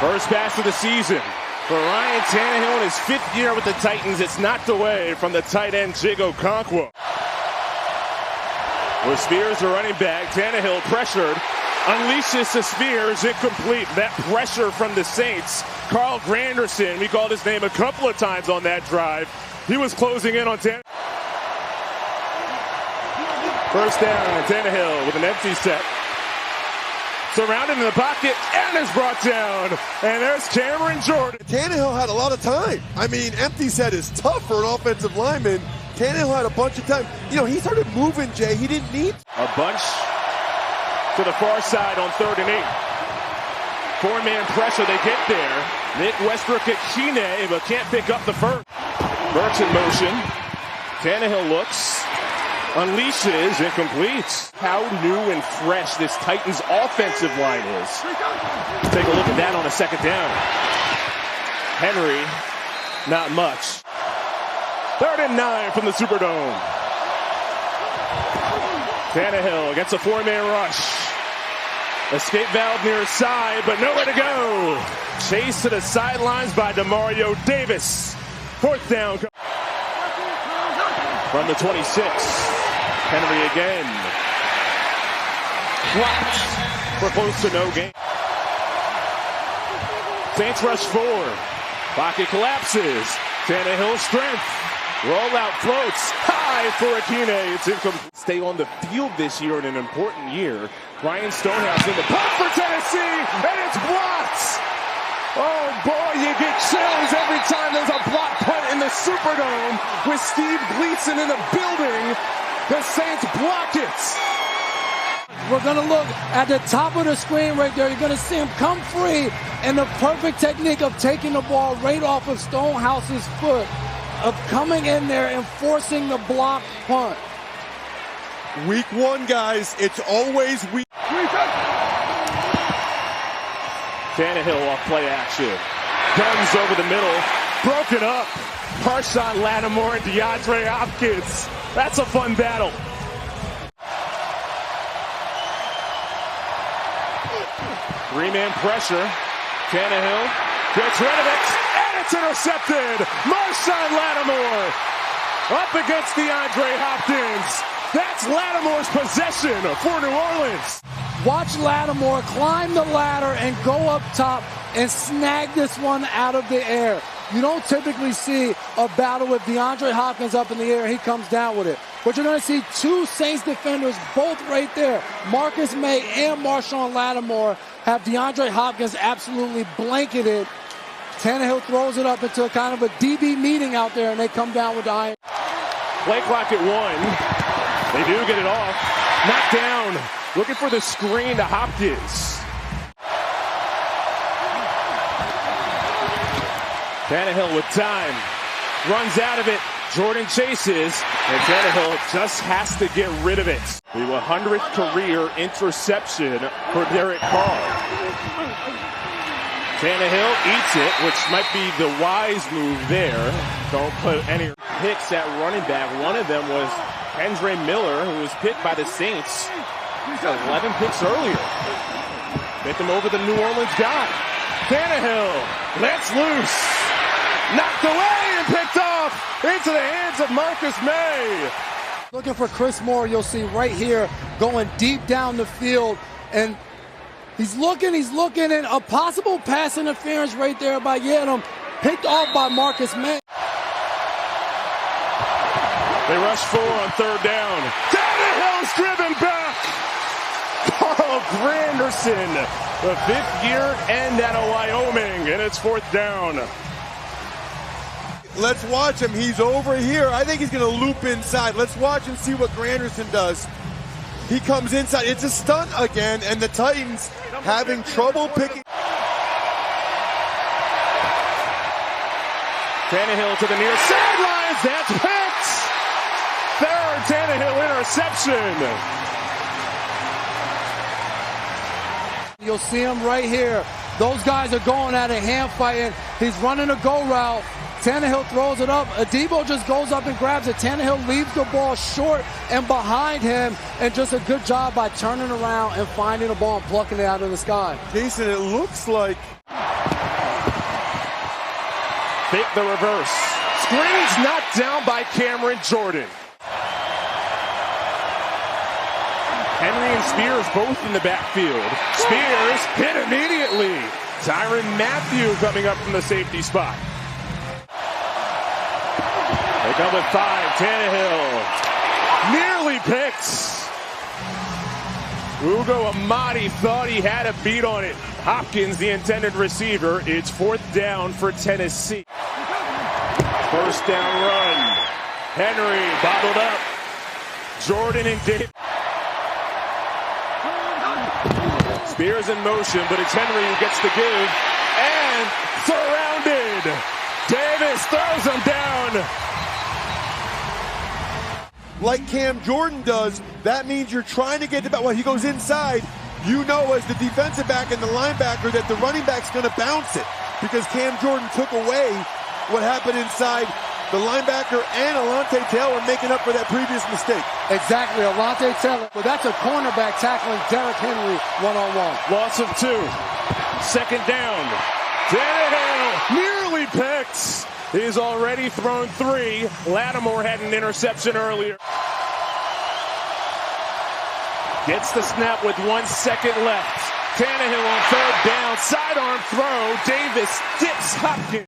First pass of the season for Ryan Tannehill in his 5th year with the Titans. It's knocked away from the tight end, Jiggo Okonkwo. With Spears, the running back, Tannehill pressured, unleashes to Spears, incomplete. That pressure from the Saints. Carl Granderson, we called his name a couple of times on that drive. He was closing in on Tannehill. First down, Tannehill with an empty set. Surrounded in the pocket and is brought down. And there's Cameron Jordan. Tannehill had a lot of time. I mean, empty set is tough for an offensive lineman. Tannehill had a bunch of time. You know, he started moving, Jay. He didn't need a bunch to the far side on 3rd and 8. 4-man pressure, they get there. Nick Westbrook at Kine, but can't pick up the first. Burks in motion. Tannehill looks. Unleashes, incomplete. How new and fresh this Titans offensive line is. Take a look at that on a 2nd down. Henry, not much. 3rd and 9 from the Superdome. Tannehill gets a 4-man rush. Escape valve near his side, but nowhere to go. Chased to the sidelines by Demario Davis. 4th down. From the 26. Henry again. Dropped for close to no gain. Saints rush 4. Pocket collapses. Tannehill strength. Rollout floats. High for Akine. It's incomplete. Stay on the field this year in an important year. Ryan Stonehouse in the punt for Tennessee. And it's blocked. Oh boy, you get chills every time there's a block punt in the Superdome with Steve Gleason in the building. The Saints block it. We're going to look at the top of the screen right there. You're going to see him come free, and the perfect technique of taking the ball right off of Stonehouse's foot, of coming in there and forcing the block punt. Week 1, guys. It's always week. Tannehill off play action. Guns over the middle. Broken up. Marshawn Lattimore and DeAndre Hopkins. That's a fun battle. Three-man pressure. Tannehill gets rid of it, and it's intercepted. Marshawn Lattimore up against DeAndre Hopkins. That's Lattimore's possession for New Orleans. Watch Lattimore climb the ladder and go up top and snag this one out of the air. You don't typically see a battle with DeAndre Hopkins up in the air. He comes down with it. But you're going to see 2 Saints defenders both right there. Marcus May and Marshawn Lattimore have DeAndre Hopkins absolutely blanketed. Tannehill throws it up into a kind of a DB meeting out there, and they come down with the iron. Play clock at 1. They do get it off. Knocked down. Looking for the screen to Hopkins. Tannehill with time. Runs out of it. Jordan chases. And Tannehill just has to get rid of it. The 100th career interception for Derek Carr. Tannehill eats it, which might be the wise move there. Don't put any picks at running back. One of them was Kendre Miller, who was picked by the Saints. He's got 11 picks earlier. Get them over the New Orleans guy. Tannehill lets loose. Knocked away and picked off into the hands of Marcus May. Looking for Chris Moore, you'll see right here, going deep down the field. And he's looking, and a possible pass interference right there by Yedem, picked off by Marcus May. They rush 4 on 3rd down. Tannehill's driven back. Carl Granderson, the 5th year end out of Wyoming, and it's 4th down. Let's watch him. He's over here. I think he's going to loop inside. Let's watch and see what Granderson does. He comes inside. It's a stunt again, and the Titans having trouble picking. Tannehill to the near sidelines. That's picked. 3rd Tannehill interception. You'll see him right here. Those guys are going at a hand fighting. He's running a go route. Tannehill throws it up. Adebo just goes up and grabs it. Tannehill leaves the ball short and behind him, and just a good job by turning around and finding the ball and plucking it out of the sky. Jason, it looks like Fake the reverse. Screens knocked down by Cameron Jordan. Henry and Spears both in the backfield. Spears hit immediately. Tyrann Mathieu coming up from the safety spot. They come with 5. Tannehill nearly picks. Ugo Amadi thought he had a beat on it. Hopkins, the intended receiver. It's 4th down for Tennessee. First down run. Henry bottled up. Jordan and Davis. Spears in motion, but it's Henry who gets the give. And surrounded. Davis throws him down. Like Cam Jordan does, that means you're trying to get to, well, he goes inside. You know, as the defensive back and the linebacker, that the running back's going to bounce it because Cam Jordan took away what happened inside. The linebacker and Alontae Taylor making up for that previous mistake. Exactly, Alontae Taylor. Well, that's a cornerback tackling Derrick Henry one-on-one. Loss of 2. 2nd down. Tannehill nearly picks. He's already thrown 3. Lattimore had an interception earlier. Gets the snap with 1 second left. Tannehill on 3rd down. Sidearm throw. Davis dips Hopkins.